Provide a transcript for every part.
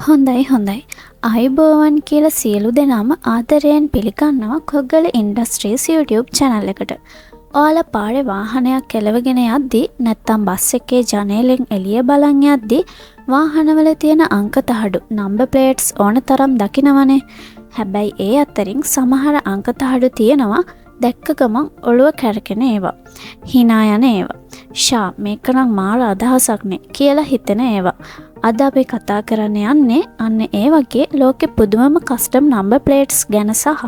හොඳයි. අයිබෝවන් කියලා සියලු දෙනාම ආදරයෙන් පිළිගන්නවා කොග්ගල ඉන්ඩස්ට්‍රීස් YouTube channel එකට. ඔයාලා පාරේ වාහනයක් එලවගෙන යද්දි නැත්තම් බස් එකේ ජනේලෙන් එළිය බලන් යද්දි වාහනවල තියෙන අංක තහඩු number plates ඕන තරම් දකිනවනේ. හැබැයි ඒ අතරින් සමහර අංක තහඩු තියෙනවා දැක්ක ගමන් ඔළුව කැරකෙන ඒවා. hina යන ඒවා. ෂා මේකනම් මාර අදහසක් නේ කියලා හිතෙන ඒවා. අද අපි කතා කරන්න යන්නේ අන්න ඒ වගේ ලෝකෙ පුදුමම කස්ටම් නම්බර් ප්ලේට්ස් ගැන සහ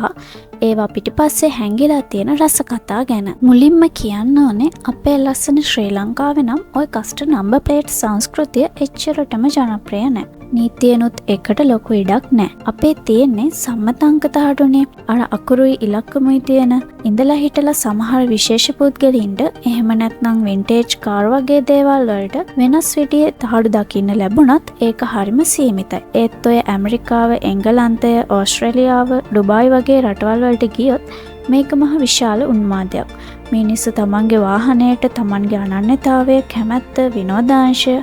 ඒවා පිටිපස්සේ හැංගිලා තියෙන රස කතා ගැන. මුලින්ම කියන්න ඕනේ අපේ ලස්සන ශ්‍රී ලංකාවේ නම් ওই කස්ටම් නම්බර් ප්ලේට් සංස්කෘතිය එච්චරටම ජනප්‍රිය නැහැ. නීතියනොත් එකට ලොකු ඉඩක් නැහැ. අපේ තියෙන්නේ සම්මත අංක තහඩුනේ. අර අකුරුයි ඉලක්කමුයි තියෙන ඉඳලා හිටලා සමහර විශේෂ පුද්ගලයින්ට එහෙම නැත්නම් වින්ටේජ් කාර් වගේ දේවල් වලට වෙනස් විදිහේ තහඩු දකින්න ලැබුණත් ඒක හරිම සීමිතයි. ඒත් ඔය ඇමරිකාව, එංගලන්තය, ඕස්ට්‍රේලියාව, ඩුබායි වගේ රටවල් වලට ගියොත් මේක මහ විශාල උන්මාදයක්. මිනිස්සු තමන්ගේ වාහනයට තමන්ගේ අනන්‍යතාවය, කැමැත්ත, විනෝදාංශය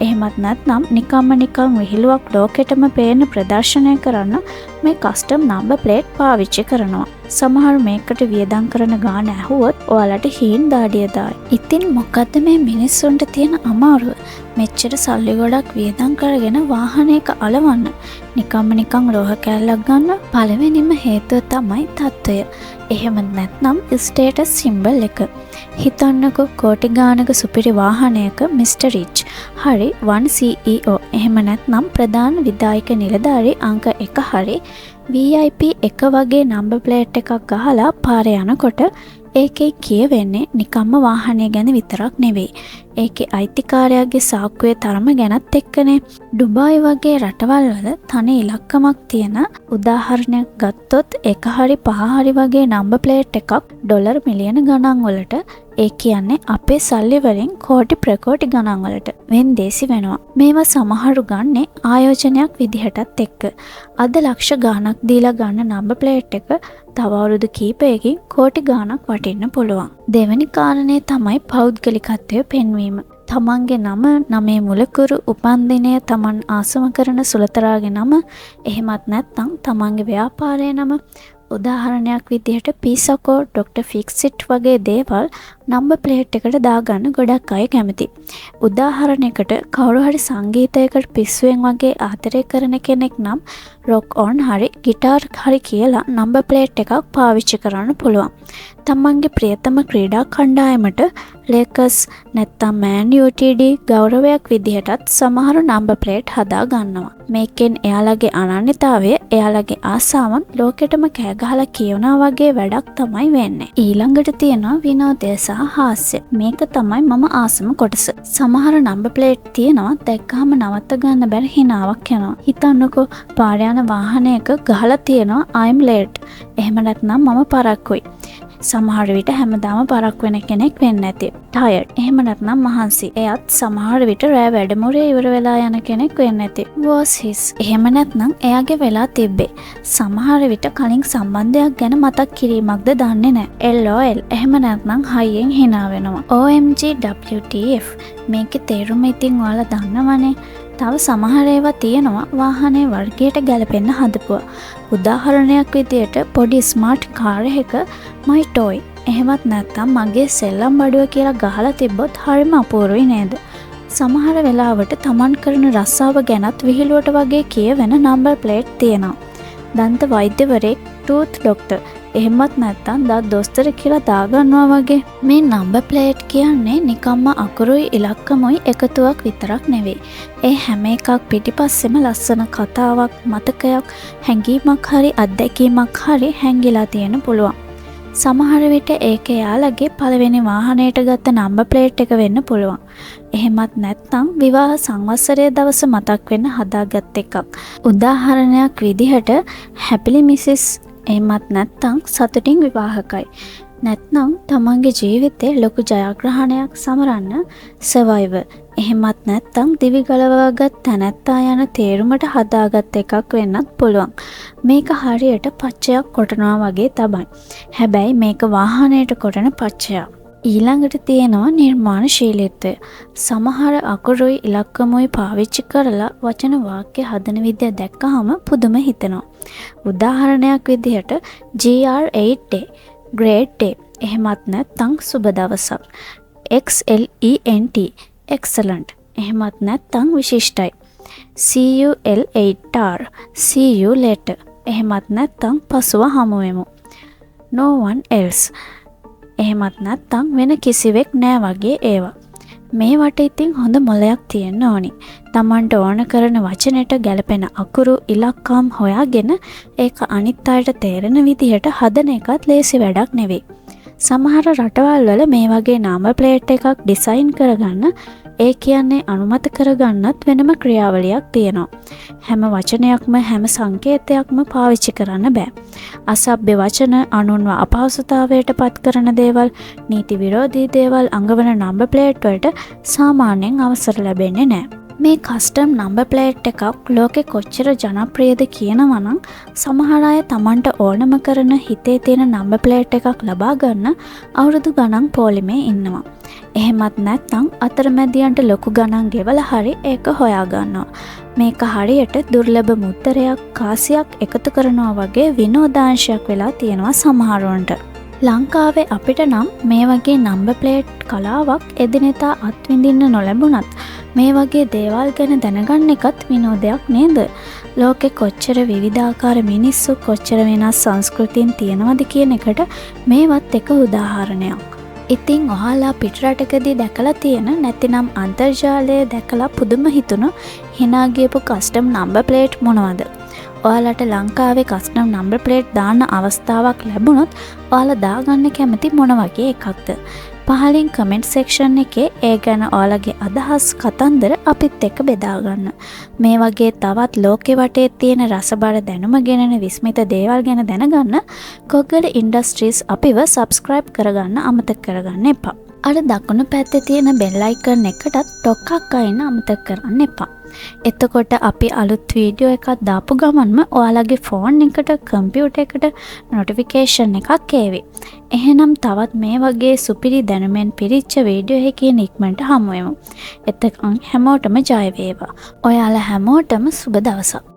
එහෙමත් නැත්නම් නිකන් විහිළුවක් ලෝකෙටම පේන ප්‍රදර්ශනය කරන්න මේ කස්ටම් නම්බර් ප්ලේට් පාවිච්චි කරනවා. සමහර මේකට වියදම් කරන ගාන ඇහුවොත් ඔයාලට හීන් දාඩිය දායි. ඉතින් මොකද්ද මේ මිනිස්සුන්ට තියෙන අමාරුව? මෙච්චර සල්ලි ගොඩක් වියදම් කරගෙන වාහනයක අලවන්න නිකන් රෝහ කෑල්ලක් ගන්න පළවෙනිම හේතුව තමයි තත්ත්වය. එහෙම නැත්නම් ස්ටේටස් සිම්බල් එක. හිතන්නකෝ කෝටි ගානක සුපිරි වාහනයක මිස්ටර් රිච් හරි 1 CEO එහෙම නැත්නම් ප්‍රධාන විධායක නිලධාරි අංක 1 හරි VIP එක වගේ නම්බර් ප්ලේට් එකක් ගහලා පාරේ යනකොට ඒකේ කියවෙන්නේ නිකම්ම වාහනය ගැන විතරක් නෙවෙයි. ඒකේ අයිතිකාරයාගේ සාක්කුවේ තරම ගැනත් එක්කනේ. ඩුබායි වගේ රටවල් වල තනි ඉලක්කමක් තියෙන උදාහරණයක් ගත්තොත් එක හරි පහ හරි වගේ නම්බර් ප්ලේට් එකක් ඩොලර් මිලියන ගණන් වලට ඒ කියන්නේ අපේ සල්ලි වලින් කෝටි ප්‍රකෝටි ගණන් වලට වෙන්දේසි වෙනවා. මේවා සමහරු ගන්නේ ආයෝජනයක් විදිහටත් එක්ක. අද ලක්ෂ ගාණක් දීලා ගන්න නම්බර් ප්ලේට් එක තව අවුරුදු කීපයකින් කෝටි ගාණක් වටින්න පුළුවන්. දෙවෙනි කාරණේ තමයි පෞද්ගලිකත්වය පෙන්වීම. තමන්ගේ නම, නමේ මුලකුරු, උපන්දිනය, තමන් ආසම කරන සුලතරාගේ නම, එහෙමත් නැත්නම් තමන්ගේ ව්‍යාපාරයේ නම. උදාහරණයක් විදිහට පීසකෝ, ඩොක්ටර් ෆික්සිට් වගේ දේවල් නම්බර් ප්ලේට් එකට දාගන්න ගොඩක් අය කැමති. උදාහරණයකට කවුරු හරි සංගීතයකට පිස්සුවෙන් වගේ ආදරය කරන කෙනෙක් නම් රොක් ඔන් හරි ගිටාර් හරි කියලා නම්බර් ප්ලේට් එකක් පාවිච්චි කරන්න පුළුවන්. තමන්ගේ ප්‍රියතම ක්‍රීඩා කණ්ඩායමට ලේකර්ස් නැත්නම් මෑන් යූ ගෞරවයක් විදිහටත් සමහර නම්බර් ප්ලේට් හදා ගන්නවා. මේකෙන් එයාලගේ අනන්‍යතාවය, එයාලගේ ආසාවන් ලෝකෙටම කෑගහලා කියනවා වගේ වැඩක් තමයි වෙන්නේ. ඊළඟට තියෙනවා විනෝදය සහ හාස්‍ය. මේක තමයි මම ආසම කොටස. සමහර නම්බර් ප්ලේට් තියෙනවා දැක්කහම නවත්ත ගන්න බැරි හිනාවක් යනවා. හිතන්නකෝ පාරේ යන වාහනයක ගහලා තියෙනවා I'm late. එහෙම නැත්නම් මම පරක්කුයි. සමහර විට හැමදාම පරක් වෙන කෙනෙක් වෙන්න ඇති. ටයර්ඩ්. එහෙම නැත්නම් මහන්සි. එයත් සමහර විට රෑ වැඩමුරේ ඉවර වෙලා යන කෙනෙක් වෙන්න ඇති. was his. එහෙම නැත්නම් එයාගේ වෙලා තිබ්බේ. සමහර විට කලින් සම්බන්ධයක් ගැන මතක් කිරීමක්ද දන්නේ නැහැ. LOL. එහෙම නැත්නම් හයියෙන් hina වෙනවා. OMG WTF. මේකේ තේරුම ඉතින් ඔයාලා දන්නවනේ. තව සමහර ඒවා තියෙනවා වාහනේ වර්ගයට ගැලපෙන්න හදපුවා. උදාහරණයක් විදියට පොඩි ස්මාර්ට් කාර් එකක my toy එහෙමත් නැත්නම් මගේ සෙල්ලම් බඩුව කියලා ගහලා තිබ්බොත් හරිම අපූර්වයි නේද? සමහර වෙලාවට තමන් කරන රස්සාව ගැනත් විහිළුවට වගේ කියවෙන නම්බර් ප්ලේට් තියෙනවා. දන්ත වෛද්‍යවරයෙක්, ටූත් ඩොක්ටර් එහෙමත් නැත්නම් දත් දොස්තර කියලා දාගන්නවා වගේ. මේ නම්බර් ප්ලේට් කියන්නේ නිකම්ම අකුරුයි ඉලක්කමුයි එකතුවක් විතරක් නෙවෙයි. ඒ හැම එකක් පිටිපස්සෙම ලස්සන කතාවක්, මතකයක්, හැඟීමක් හරි අත්දැකීමක් හරි හැංගිලා තියෙන පුළුවන්. සමහර විට ඒක එයාලගේ පළවෙනි වාහනයට ගත්ත නම්බර් ප්ලේට් එක වෙන්න පුළුවන්. එහෙමත් නැත්නම් විවාහ සංවත්සරයේ දවස මතක් වෙන්න හදාගත් එකක්. උදාහරණයක් විදිහට හැපිලි මිසිස් එහෙමත් නැත්නම් සතුටින් විවාහකයි. නැත්නම් තමන්ගේ ජීවිතේ ලොකු ජයග්‍රහණයක් සමරන්න සර්වයිවර්. එහෙමත් නැත්නම් දිවි ගලවාගත් තැනැත්තා යන තේරුමට හදාගත් එකක් වෙන්නත් පුළුවන්. මේක හරියට පච්චයක් කොටනවා වගේ තමයි. හැබැයි මේක වාහනයට කොටන පච්චයක්. ඊළඟට තියෙනවා නිර්මාණශීලීත්වය. සමහර අකුරුයි ඉලක්කමුයි පාවිච්චි කරලා වචන වාක්‍ය හදන විදිය දැක්කහම පුදුම හිතෙනවා. උදාහරණයක් විදිහට GR8 day great day එහෙමත් නැත්නම් සුබ දවසක්. XLENT excellent එහෙමත් නැත්නම් විශිෂ්ටයි. CUL8R see you later එහෙමත් නැත්නම් පසුව හමු වෙමු. No one else එහෙමත් නැත්නම් වෙන කිසිවෙක් නෑ වගේ ඒවා. මේවට ඉතින් හොඳ මොලයක් තියෙන්න ඕනි. Tamanට ඕන කරන වචනෙට ගැලපෙන අකුරු ඉලක්කම් හොයාගෙන ඒක අනිත් අයට තේරෙන විදිහට හදන එකත් ලේසි වැඩක් නෙවෙයි. සමහර රටවල් වල මේ වගේ නම්බර් ප්ලේට් එකක් ඩිසයින් කරගන්න ඒ කියන්නේ අනුමත කරගන්නත් වෙනම ක්‍රියාවලියක් තියෙනවා. හැම වචනයක්ම හැම සංකේතයක්ම පාවිච්චි කරන්න බෑ. අසභ්‍ය වචන, අනුන්ව අපහසුතාවයට පත් කරන දේවල්, නීති විරෝධී දේවල් අඟවන නම්බර් ප්ලේට් වලට සාමාන්‍යයෙන් අවසර ලැබෙන්නේ නෑ. මේ කස්ටම් නම්බර් ප්ලේට් එකක් ලෝකෙ කොච්චර ජනප්‍රියද කියනවා නම් සමහර අය Tamanට ඕනම කරන හිතේ තියෙන නම්බර් ප්ලේට් එකක් ලබා ගන්න අවුරුදු ගණන් පොලිමේ ඉන්නවා. එහෙමත් නැත්නම් අතරමැදියන්ට ලොකු ගණන් ගෙවලා හරි ඒක හොයා ගන්නවා. මේක හරියට දුර්ලභ මුද්දරයක් කාසියක් එකතු කරනවා වගේ විනෝදාංශයක් වෙලා තියෙනවා සමහරවන්ට. ලංකාවේ අපිට නම් මේ වගේ නම්බර් ප්ලේට් කලාවක් එදිනෙදා අත්විඳින්න නොලැබුණත් මේ වගේ දේවල් ගැන දැනගන්න එකත් විනෝදයක් නේද? ලෝකෙ කොච්චර විවිධාකාර මිනිස්සු කොච්චර වෙනස් සංස්කෘතීන් තියෙනවද කියන එකට මේවත් එක උදාහරණයක්. ඉතින් ඔයාලා පිටරටකදී දැකලා තියෙන නැතිනම් අන්තර්ජාලයේ දැකලා පුදුම හිතුණු hina ගියපු කස්ටම් නම්බර් ප්ලේට් මොනවද? ඔයාලට ලංකාවේ කස්ටම් නම්බර් ප්ලේට් දාන්න අවස්ථාවක් ලැබුණොත් ඔයාලා දාගන්න කැමති මොන වගේ එකක්ද? පහලින් කමෙන්ට් සෙක්ෂන් එකේ ඒ ගැන ඔයාලගේ අදහස් කතන්දර අපිත් එක්ක බෙදා ගන්න. මේ වගේ තවත් ලෝකෙ වටේ තියෙන රසබර දැනුම ගෙනෙන විස්මිත දේවල් ගැන දැනගන්න කොග්ගල ඉන්ඩස්ට්‍රීස් අපිව සබ්ස්ක්‍රයිබ් කරගන්න අමතක කරගන්න එපා. අර දකුණු පැත්තේ තියෙන බෙල් අයිකන් එකටත් ටොක්ක්ක් අයින්න අමතක කරන්න එපා. එතකොට අපි අලුත් වීඩියෝ එකක් දාපු ගමන්ම ඔයාලගේ ෆෝන් එකට කම්පියුටර් එකට නොටිෆිකේෂන් එකක් ඒවි. එහෙනම් තවත් මේ වගේ සුපිරි දැනුමෙන් පිරිච්ච වීඩියෝ එකකින් ඉක්මනට හමු වෙමු. එතකන් හැමෝටම ජය වේවා. ඔයාලා හැමෝටම සුබ දවසක්.